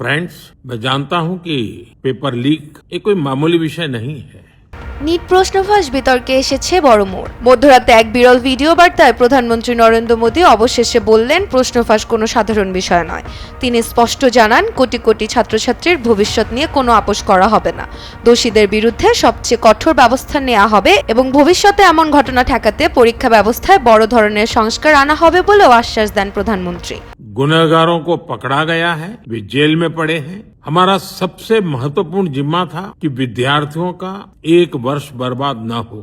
Friends, मैं जानता हूं कि पेपर लीक ये कोई मामूली विषय नहीं है। নিট প্রশ্নফাঁস বিতর্কে এসেছে বড় মোড়। মধ্যরাতে এক বিরল ভিডিও বার্তায় প্রধানমন্ত্রী নরেন্দ্র মোদী অবশেষে বললেন, প্রশ্নফাঁস কোনো সাধারণ বিষয় নয়। তিনি স্পষ্ট জানান, কোটি কোটি ছাত্রছাত্রীর ভবিষ্যৎ নিয়ে কোনো আপোষ করা হবে না। দোষীদের বিরুদ্ধে সবচেয়ে কঠোর ব্যবস্থা নেওয়া হবে এবং ভবিষ্যতে এমন ঘটনা ঠেকাতে পরীক্ষা ব্যবস্থায় বড় ধরনের সংস্কার আনা হবে বলেও আশ্বাস দেন প্রধানমন্ত্রী। गुनहगारों को पकड़ा गया है, वे जेल में पड़े हैं। हमारा सबसे महत्वपूर्ण जिम्मा था कि विद्यार्थियों का एक वर्ष बर्बाद न हो।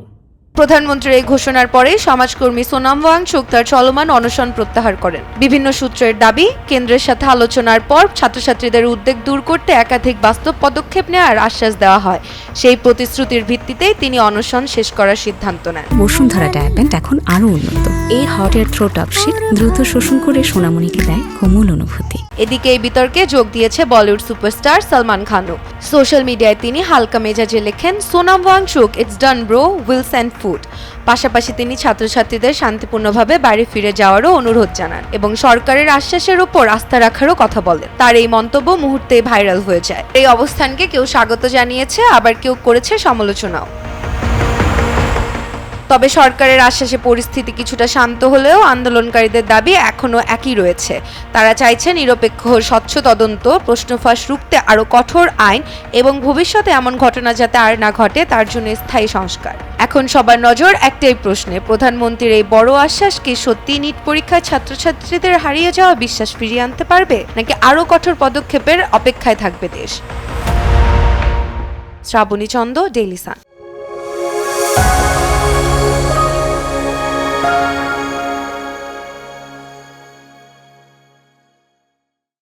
প্রধানমন্ত্রীর এই ঘোষণার পরে সমাজকর্মী সোনাম ওয়াংচুক তার চলমান অনশন প্রত্যাহার করেন। বিভিন্ন সূত্রের দাবি, কেন্দ্রের সাথে আলোচনার পর ছাত্রছাত্রীদের উদ্বেগ দূর করতে একাধিক বাস্তব পদক্ষেপ নেওয়ার আশ্বাস দেওয়া হয়। সেই প্রতিশ্রুতির ভিত্তিতেই তিনি অনশন শেষ করার সিদ্ধান্ত নেন। বসুন্ধরা ডায়াপেন্ট এখন আরো উন্নত। এই হট এয়ার থ্রো টপশিট দ্রুত শোষণ করে সোনামণিকে দেয় কোমল অনুভূতি। এদিকে এই বিতর্কে যোগ দিয়েছে বলিউড সুপারস্টার সালমান খানও। সোশ্যাল মিডিয়ায় তিনি হালকা মেজাজে লেখেন, Sonam Wangchuck, it's done bro, will send food. পাশাপাশি তিনি ছাত্রছাত্রীদের শান্তিপূর্ণভাবে বাড়ি ফিরে যাওয়ারও অনুরোধ জানান এবং সরকারের আশ্বাসের উপর আস্থা রাখারও কথা বলেন। তার এই মন্তব্য মুহূর্তেই ভাইরাল হয়ে যায়। এই অবস্থানকে কেউ স্বাগত জানিয়েছে, আবার কেউ করেছে সমালোচনাও। তবে সরকারের আশ্বাসে পরিস্থিতি কিছুটা শান্ত হলেও আন্দোলনকারীদের দাবি এখনো একই রয়েছে। তারা চাইছে নিরপেক্ষ স্বচ্ছ তদন্ত, প্রশ্নফাঁস রুখতে আরও কঠোর আইন এবং ভবিষ্যতে এমন ঘটনা যাতে আর না ঘটে তার জন্য স্থায়ী সংস্কার। এখন সবার নজর একটাই প্রশ্নে, প্রধানমন্ত্রীর এই বড় আশ্বাস কি সত্যি নিট পরীক্ষায় ছাত্রছাত্রীদের হারিয়ে যাওয়া বিশ্বাস ফিরিয়ে আনতে পারবে, নাকি আরও কঠোর পদক্ষেপের অপেক্ষায় থাকবে দেশ? Shrabani Chanda, Daily Sun.